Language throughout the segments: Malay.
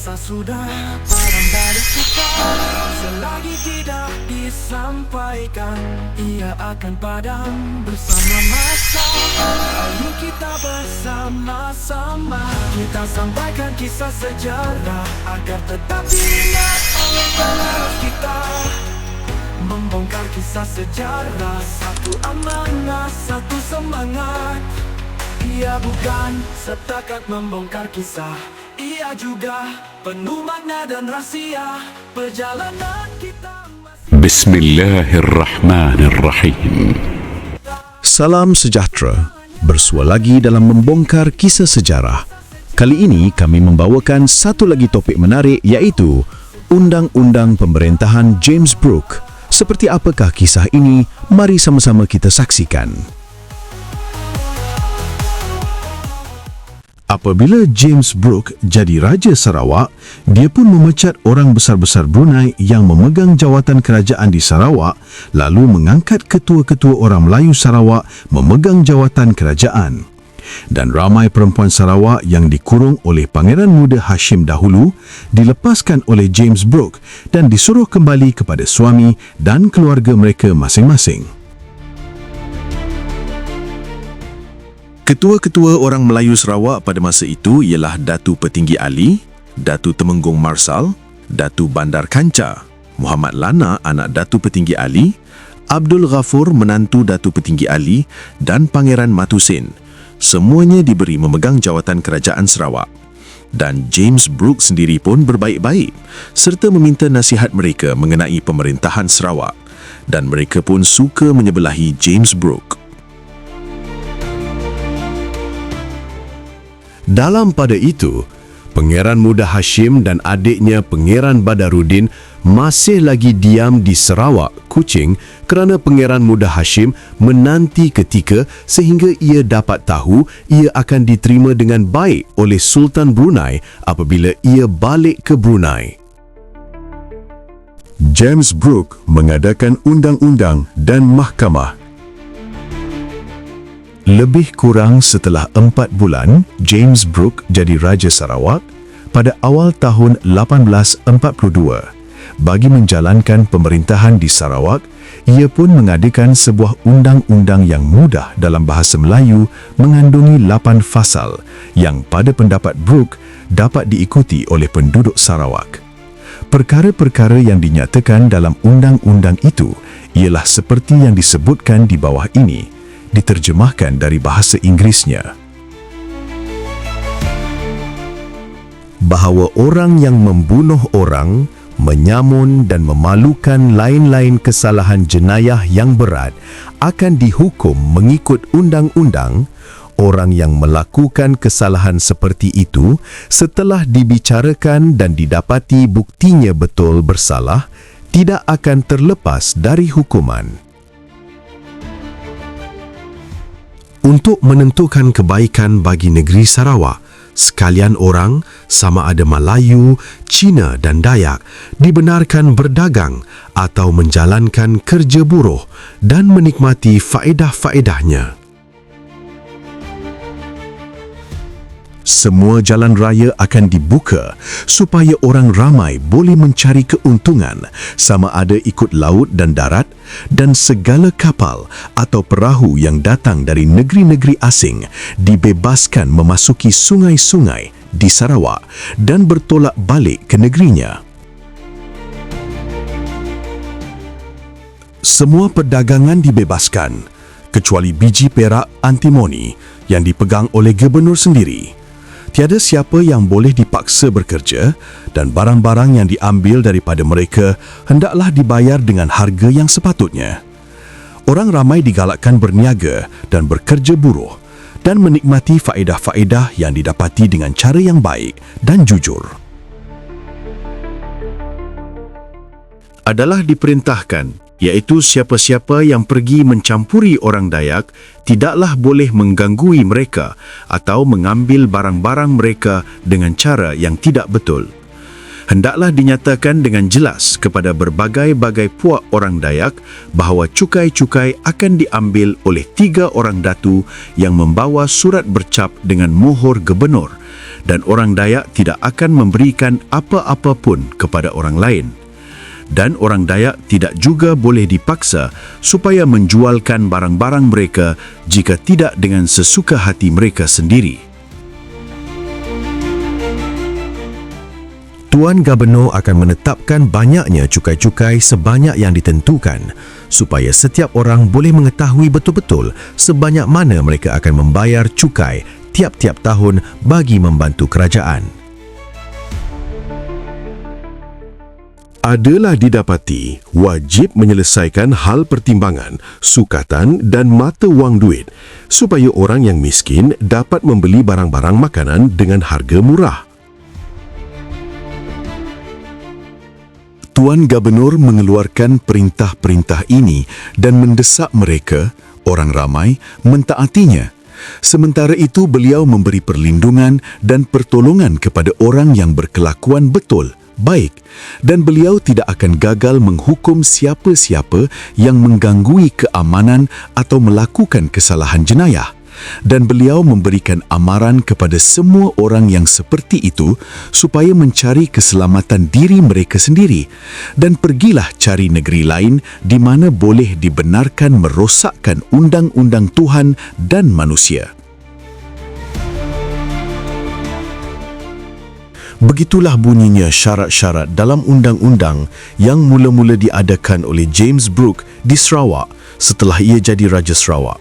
Masa sudah padam dari kita, selagi tidak disampaikan, ia akan padam bersama masa. Ayo kita bersama-sama, kita sampaikan kisah sejarah agar tetap diingat oleh penerus kita. Membongkar kisah sejarah, satu amanah, satu semangat. Ia bukan setakat membongkar kisah, ia juga penuh makna dan rahsia. Perjalanan kita masih... Bismillahirrahmanirrahim. Salam sejahtera, bersua lagi dalam membongkar kisah sejarah. Kali ini kami membawakan satu lagi topik menarik, iaitu Undang-Undang Pemerintahan James Brooke. Seperti apakah kisah ini? Mari sama-sama kita saksikan. Apabila James Brooke jadi Raja Sarawak, dia pun memecat orang besar-besar Brunei yang memegang jawatan kerajaan di Sarawak, lalu mengangkat ketua-ketua orang Melayu Sarawak memegang jawatan kerajaan. Dan ramai perempuan Sarawak yang dikurung oleh Pangeran Muda Hashim dahulu dilepaskan oleh James Brooke dan disuruh kembali kepada suami dan keluarga mereka masing-masing. Ketua-ketua orang Melayu Sarawak pada masa itu ialah Datu Petinggi Ali, Datu Temenggung Marsal, Datu Bandar Kanca, Muhammad Lana anak Datu Petinggi Ali, Abdul Ghafur menantu Datu Petinggi Ali dan Pangeran Matusin. Semuanya diberi memegang jawatan kerajaan Sarawak. Dan James Brooke sendiri pun berbaik-baik serta meminta nasihat mereka mengenai pemerintahan Sarawak. Dan mereka pun suka menyebelahi James Brooke. Dalam pada itu, Pangeran Muda Hashim dan adiknya Pangeran Badaruddin masih lagi diam di Sarawak, Kuching, kerana Pangeran Muda Hashim menanti ketika sehingga ia dapat tahu ia akan diterima dengan baik oleh Sultan Brunei apabila ia balik ke Brunei. James Brooke mengadakan undang-undang dan mahkamah. Lebih kurang setelah 4 bulan, James Brooke jadi Raja Sarawak pada awal tahun 1842. Bagi menjalankan pemerintahan di Sarawak, ia pun mengadakan sebuah undang-undang yang mudah dalam bahasa Melayu mengandungi 8 fasal yang pada pendapat Brooke dapat diikuti oleh penduduk Sarawak. Perkara-perkara yang dinyatakan dalam undang-undang itu ialah seperti yang disebutkan di bawah ini, diterjemahkan dari bahasa Inggerisnya. Bahawa orang yang membunuh orang, menyamun dan memalukan lain-lain kesalahan jenayah yang berat akan dihukum mengikut undang-undang. Orang yang melakukan kesalahan seperti itu setelah dibicarakan dan didapati buktinya betul bersalah, tidak akan terlepas dari hukuman. Untuk menentukan kebaikan bagi negeri Sarawak, sekalian orang, sama ada Melayu, Cina dan Dayak, dibenarkan berdagang atau menjalankan kerja buruh dan menikmati faedah-faedahnya. Semua jalan raya akan dibuka supaya orang ramai boleh mencari keuntungan, sama ada ikut laut dan darat, dan segala kapal atau perahu yang datang dari negeri-negeri asing dibebaskan memasuki sungai-sungai di Sarawak dan bertolak balik ke negerinya. Semua perdagangan dibebaskan, kecuali biji perak antimoni yang dipegang oleh gubernur sendiri. Tiada siapa yang boleh dipaksa bekerja dan barang-barang yang diambil daripada mereka hendaklah dibayar dengan harga yang sepatutnya. Orang ramai digalakkan berniaga dan bekerja buruh dan menikmati faedah-faedah yang didapati dengan cara yang baik dan jujur. Adalah diperintahkan, iaitu siapa-siapa yang pergi mencampuri orang Dayak tidaklah boleh menggangui mereka atau mengambil barang-barang mereka dengan cara yang tidak betul. Hendaklah dinyatakan dengan jelas kepada berbagai-bagai puak orang Dayak bahawa cukai-cukai akan diambil oleh 3 orang datu yang membawa surat bercap dengan mohor gubernur dan orang Dayak tidak akan memberikan apa-apa pun kepada orang lain. Dan orang Dayak tidak juga boleh dipaksa supaya menjualkan barang-barang mereka jika tidak dengan sesuka hati mereka sendiri. Tuan Gubernur akan menetapkan banyaknya cukai-cukai sebanyak yang ditentukan supaya setiap orang boleh mengetahui betul-betul sebanyak mana mereka akan membayar cukai tiap-tiap tahun bagi membantu kerajaan. Adalah didapati wajib menyelesaikan hal pertimbangan, sukatan dan mata wang duit supaya orang yang miskin dapat membeli barang-barang makanan dengan harga murah. Tuan Gubernur mengeluarkan perintah-perintah ini dan mendesak mereka, orang ramai, mentaatinya. Sementara itu beliau memberi perlindungan dan pertolongan kepada orang yang berkelakuan betul, baik, dan beliau tidak akan gagal menghukum siapa-siapa yang menggangui keamanan atau melakukan kesalahan jenayah. Dan beliau memberikan amaran kepada semua orang yang seperti itu supaya mencari keselamatan diri mereka sendiri dan pergilah cari negeri lain di mana boleh dibenarkan merosakkan undang-undang Tuhan dan manusia. Begitulah bunyinya syarat-syarat dalam undang-undang yang mula-mula diadakan oleh James Brooke di Sarawak setelah ia jadi Raja Sarawak.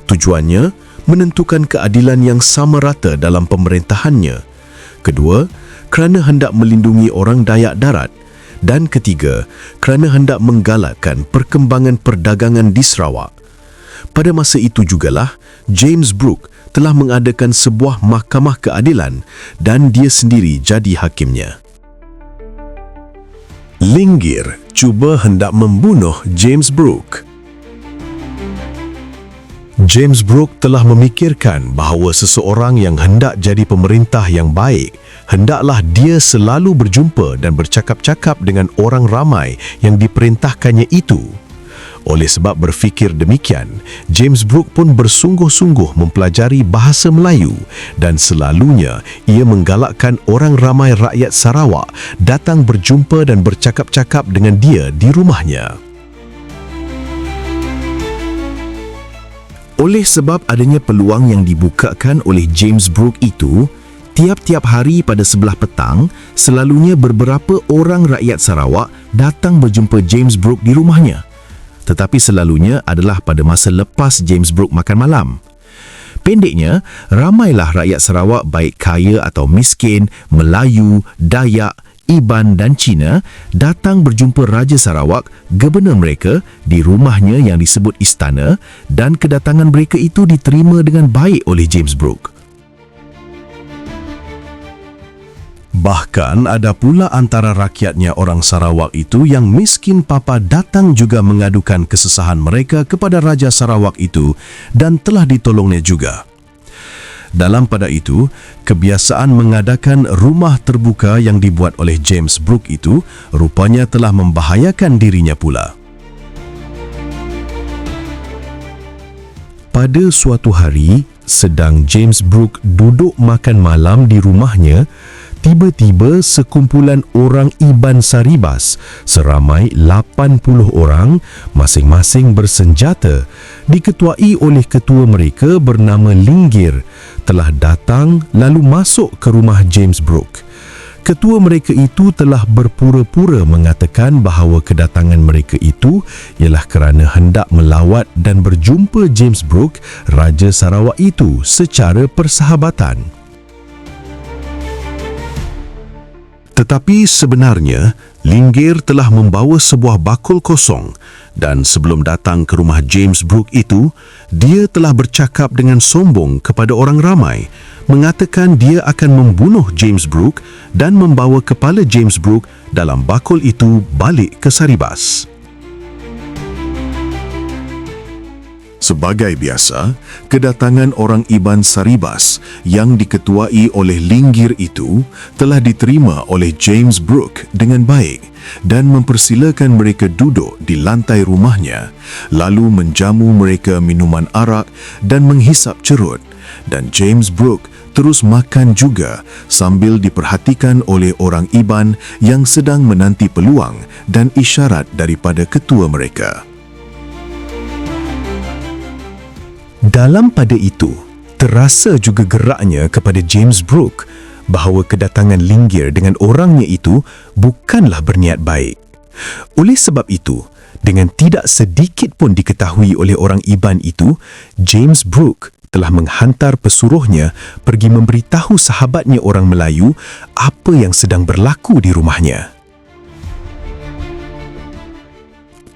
Tujuannya menentukan keadilan yang sama rata dalam pemerintahannya. Kedua, kerana hendak melindungi orang Dayak Darat. Dan ketiga, kerana hendak menggalakkan perkembangan perdagangan di Sarawak. Pada masa itu jugalah, James Brooke telah mengadakan sebuah mahkamah keadilan dan dia sendiri jadi hakimnya. Linggir cuba hendak membunuh James Brooke. James Brooke telah memikirkan bahawa seseorang yang hendak jadi pemerintah yang baik, hendaklah dia selalu berjumpa dan bercakap-cakap dengan orang ramai yang diperintahkannya itu. Oleh sebab berfikir demikian, James Brooke pun bersungguh-sungguh mempelajari bahasa Melayu dan selalunya ia menggalakkan orang ramai rakyat Sarawak datang berjumpa dan bercakap-cakap dengan dia di rumahnya. Oleh sebab adanya peluang yang dibukakan oleh James Brooke itu, tiap-tiap hari pada sebelah petang, selalunya beberapa orang rakyat Sarawak datang berjumpa James Brooke di rumahnya. Tetapi selalunya adalah pada masa lepas James Brooke makan malam. Pendeknya, ramailah rakyat Sarawak baik kaya atau miskin, Melayu, Dayak, Iban dan Cina datang berjumpa Raja Sarawak, gubernur mereka, di rumahnya yang disebut istana dan kedatangan mereka itu diterima dengan baik oleh James Brooke. Bahkan ada pula antara rakyatnya orang Sarawak itu yang miskin papa datang juga mengadukan kesusahan mereka kepada Raja Sarawak itu dan telah ditolongnya juga. Dalam pada itu, kebiasaan mengadakan rumah terbuka yang dibuat oleh James Brooke itu rupanya telah membahayakan dirinya pula. Pada suatu hari, sedang James Brooke duduk makan malam di rumahnya, tiba-tiba sekumpulan orang Iban Saribas seramai 80 orang, masing-masing bersenjata, diketuai oleh ketua mereka bernama Linggir, telah datang lalu masuk ke rumah James Brooke. Ketua mereka itu telah berpura-pura mengatakan bahawa kedatangan mereka itu ialah kerana hendak melawat dan berjumpa James Brooke, Raja Sarawak itu, secara persahabatan. Tetapi sebenarnya, Linggir telah membawa sebuah bakul kosong dan sebelum datang ke rumah James Brooke itu, dia telah bercakap dengan sombong kepada orang ramai, mengatakan dia akan membunuh James Brooke dan membawa kepala James Brooke dalam bakul itu balik ke Saribas. Sebagai biasa, kedatangan orang Iban Saribas yang diketuai oleh Linggir itu telah diterima oleh James Brooke dengan baik dan mempersilakan mereka duduk di lantai rumahnya, lalu menjamu mereka minuman arak dan menghisap cerut, dan James Brooke terus makan juga sambil diperhatikan oleh orang Iban yang sedang menanti peluang dan isyarat daripada ketua mereka. Dalam pada itu, terasa juga geraknya kepada James Brooke bahawa kedatangan Linggir dengan orangnya itu bukanlah berniat baik. Oleh sebab itu, dengan tidak sedikit pun diketahui oleh orang Iban itu, James Brooke telah menghantar pesuruhnya pergi memberitahu sahabatnya orang Melayu apa yang sedang berlaku di rumahnya.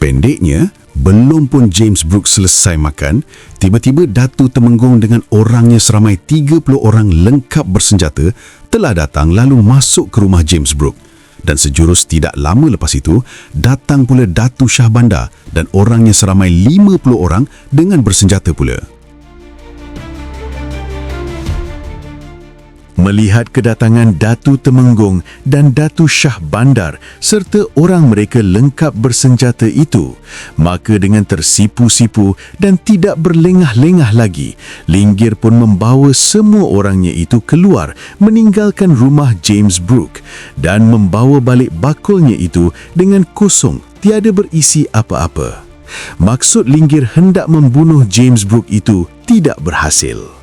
Pendeknya, belum pun James Brooke selesai makan, tiba-tiba Datu Temenggung dengan orangnya seramai 30 orang lengkap bersenjata telah datang lalu masuk ke rumah James Brooke. Dan sejurus tidak lama lepas itu, datang pula Datu Shah Bandar dan orangnya seramai 50 orang dengan bersenjata pula. Melihat kedatangan Datu Temenggung dan Datu Shah Bandar serta orang mereka lengkap bersenjata itu, maka dengan tersipu-sipu dan tidak berlengah-lengah lagi, Linggir pun membawa semua orangnya itu keluar meninggalkan rumah James Brooke dan membawa balik bakulnya itu dengan kosong, tiada berisi apa-apa. Maksud Linggir hendak membunuh James Brooke itu tidak berhasil.